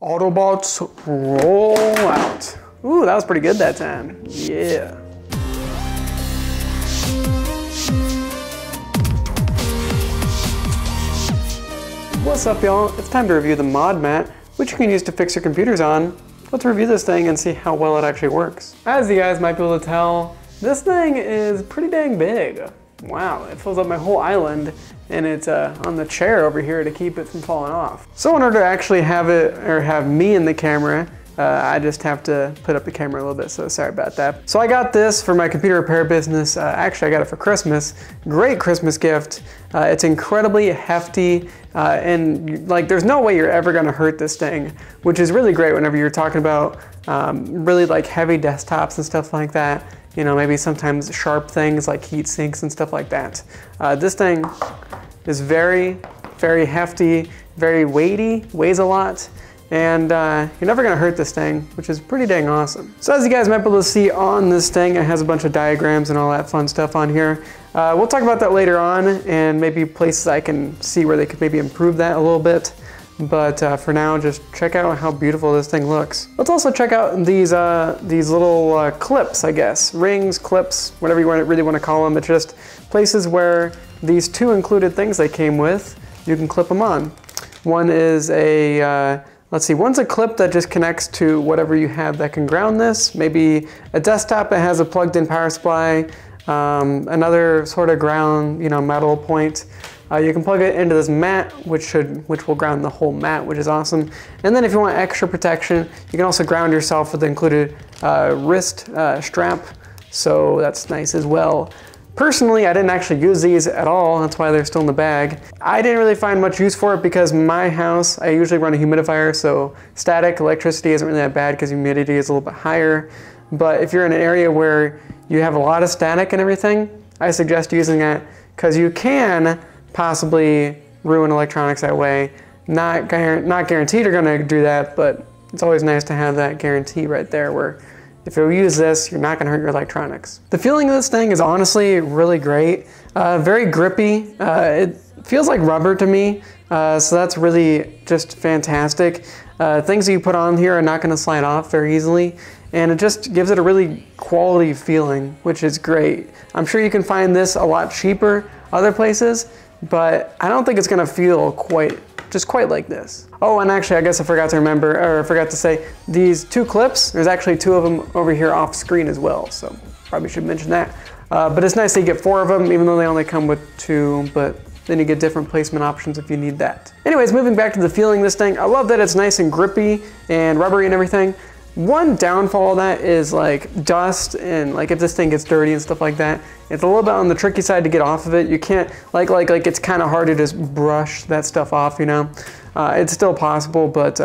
Autobots roll out. Ooh, that was pretty good that time. Yeah. What's up, y'all? It's time to review the ModMat, which you can use to fix your computers on. Let's review this thing and see how well it actually works. As you guys might be able to tell, this thing is pretty dang big. Wow, it fills up my whole island, and it's on the chair over here to keep it from falling off. So in order to actually have it, or have me in the camera, I just have to put up the camera a little bit, so sorry about that. So I got this for my computer repair business. Actually, I got it for Christmas. Great Christmas gift. It's incredibly hefty, and like there's no way you're ever gonna hurt this thing, which is really great whenever you're talking about really like heavy desktops and stuff like that. You know, maybe sometimes sharp things like heat sinks and stuff like that. This thing is very, very hefty, very weighty, weighs a lot, and you're never gonna hurt this thing, which is pretty dang awesome. So as you guys might be able to see on this thing, it has a bunch of diagrams and all that fun stuff on here. We'll talk about that later on, and maybe places I can see where they could maybe improve that a little bit. But for now, just check out how beautiful this thing looks. Let's also check out these little clips, I guess. Rings, clips, whatever you really want to call them. It's just places where these two included things they came with, you can clip them on. One is a, let's see, one's a clip that just connects to whatever you have that can ground this. Maybe a desktop that has a plugged-in power supply, another sort of ground, metal point. You can plug it into this mat, which will ground the whole mat, which is awesome. And then if you want extra protection, you can also ground yourself with the included wrist strap, so that's nice as well. Personally, I didn't actually use these at all. That's why they're still in the bag. I didn't really find much use for it because my house, I usually run a humidifier, so static electricity isn't really that bad because humidity is a little bit higher. But if you're in an area where you have a lot of static and everything, I suggest using it because you can possibly ruin electronics that way. Not guaranteed you're gonna do that, but it's always nice to have that guarantee right there where if you use this, you're not gonna hurt your electronics. The feeling of this thing is honestly really great. Very grippy. It feels like rubber to me, so that's really just fantastic. Things that you put on here are not gonna slide off very easily, and it just gives it a really quality feeling, which is great. I'm sure you can find this a lot cheaper other places, but I don't think it's gonna feel quite like this. Oh, and actually, I guess I forgot to say, these two clips, there's actually two of them over here off screen as well, so probably should mention that. But it's nice that you get 4 of them, even though they only come with 2, but then you get different placement options if you need that. Anyways, moving back to the feeling of this thing, I love that it's nice and grippy and rubbery and everything. One downfall of that is like dust, and like if this thing gets dirty and stuff like that, it's a little bit on the tricky side to get off of it. You can't, like it's kind of hard to just brush that stuff off, It's still possible, but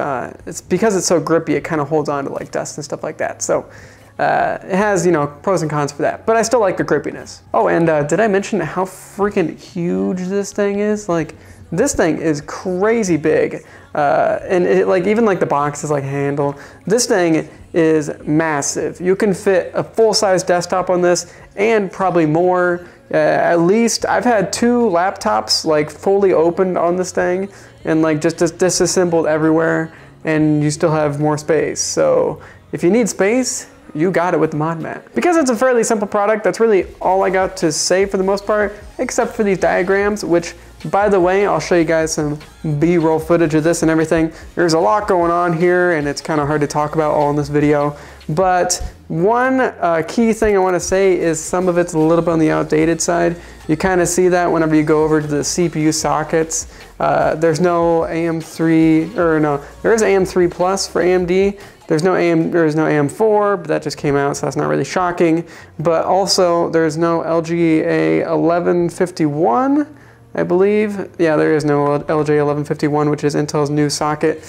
it's because it's so grippy, it kind of holds on to like dust and stuff like that. So it has, pros and cons for that, but I still like the grippiness. Oh, and did I mention how freaking huge this thing is? Like, this thing is crazy big. And even the box is like handle. This thing is massive. You can fit a full-size desktop on this and probably more. At least I've had 2 laptops like fully opened on this thing and like just disassembled everywhere, and you still have more space. So if you need space, you got it with the ModMat. Because it's a fairly simple product, that's really all I got to say for the most part, except for these diagrams, which, by the way, I'll show you guys some B-roll footage of this and everything. There's a lot going on here, and it's kind of hard to talk about all in this video. But one key thing I want to say is some of it's a little bit on the outdated side. You kind of see that whenever you go over to the CPU sockets. There's no AM3, or no, there is AM3 Plus for AMD. There is no AM4, but that just came out, so that's not really shocking. But also, there's no LGA 1151. I believe. Yeah, there is no LJ1151, which is Intel's new socket.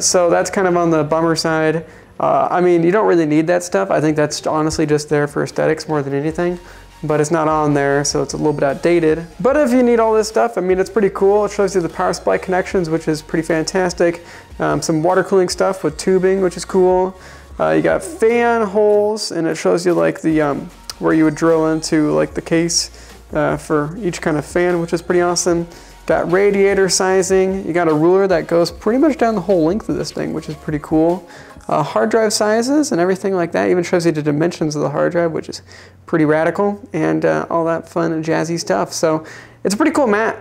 So that's kind of on the bummer side. I mean, you don't really need that stuff. I think that's honestly just there for aesthetics more than anything, but it's not on there, so it's a little bit outdated. But if you need all this stuff, I mean, it's pretty cool. It shows you the power supply connections, which is pretty fantastic. Some water cooling stuff with tubing, which is cool. You got fan holes, and it shows you like the where you would drill into like the case for each kind of fan, which is pretty awesome. Got radiator sizing. You got a ruler that goes pretty much down the whole length of this thing, which is pretty cool. Hard drive sizes and everything like that. Even shows you the dimensions of the hard drive, which is pretty radical, and all that fun and jazzy stuff. So it's a pretty cool mat.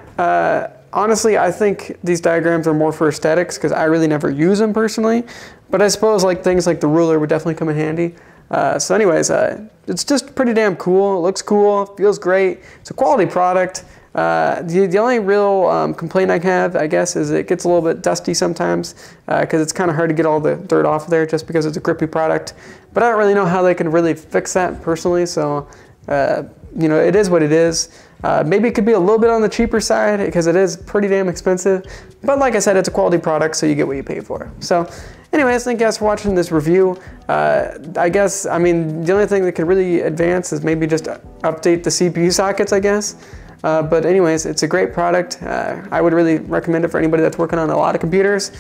Honestly, I think these diagrams are more for aesthetics because I really never use them personally. But I suppose like things like the ruler would definitely come in handy. So anyways, it's just pretty damn cool. It looks cool, feels great. It's a quality product. The only real complaint I have, I guess, is it gets a little bit dusty sometimes because it's kind of hard to get all the dirt off of there just because it's a grippy product. But I don't really know how they can really fix that personally, so you know, it is what it is. Maybe it could be a little bit on the cheaper side because it is pretty damn expensive. But like I said, it's a quality product, so you get what you pay for. So anyways, thank you guys for watching this review. I guess, I mean, the only thing that could really advance is maybe just update the CPU sockets, I guess. But anyways, it's a great product. I would really recommend it for anybody that's working on a lot of computers.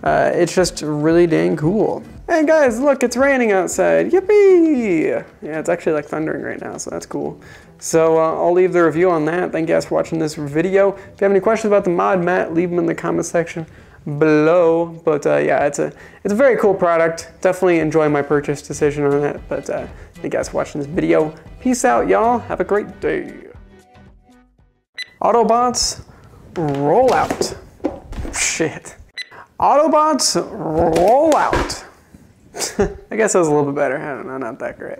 It's just really dang cool. Hey guys, look, it's raining outside. Yippee! Yeah, it's actually like thundering right now, so that's cool. So I'll leave the review on that. Thank you guys for watching this video. If you have any questions about the ModMat, leave them in the comment section below. But yeah, it's a very cool product. Definitely enjoy my purchase decision on it. But thank you guys for watching this video. Peace out, y'all. Have a great day. Autobots, roll out. Shit. Autobots, roll out. I guess that was a little bit better. I don't know, not that great.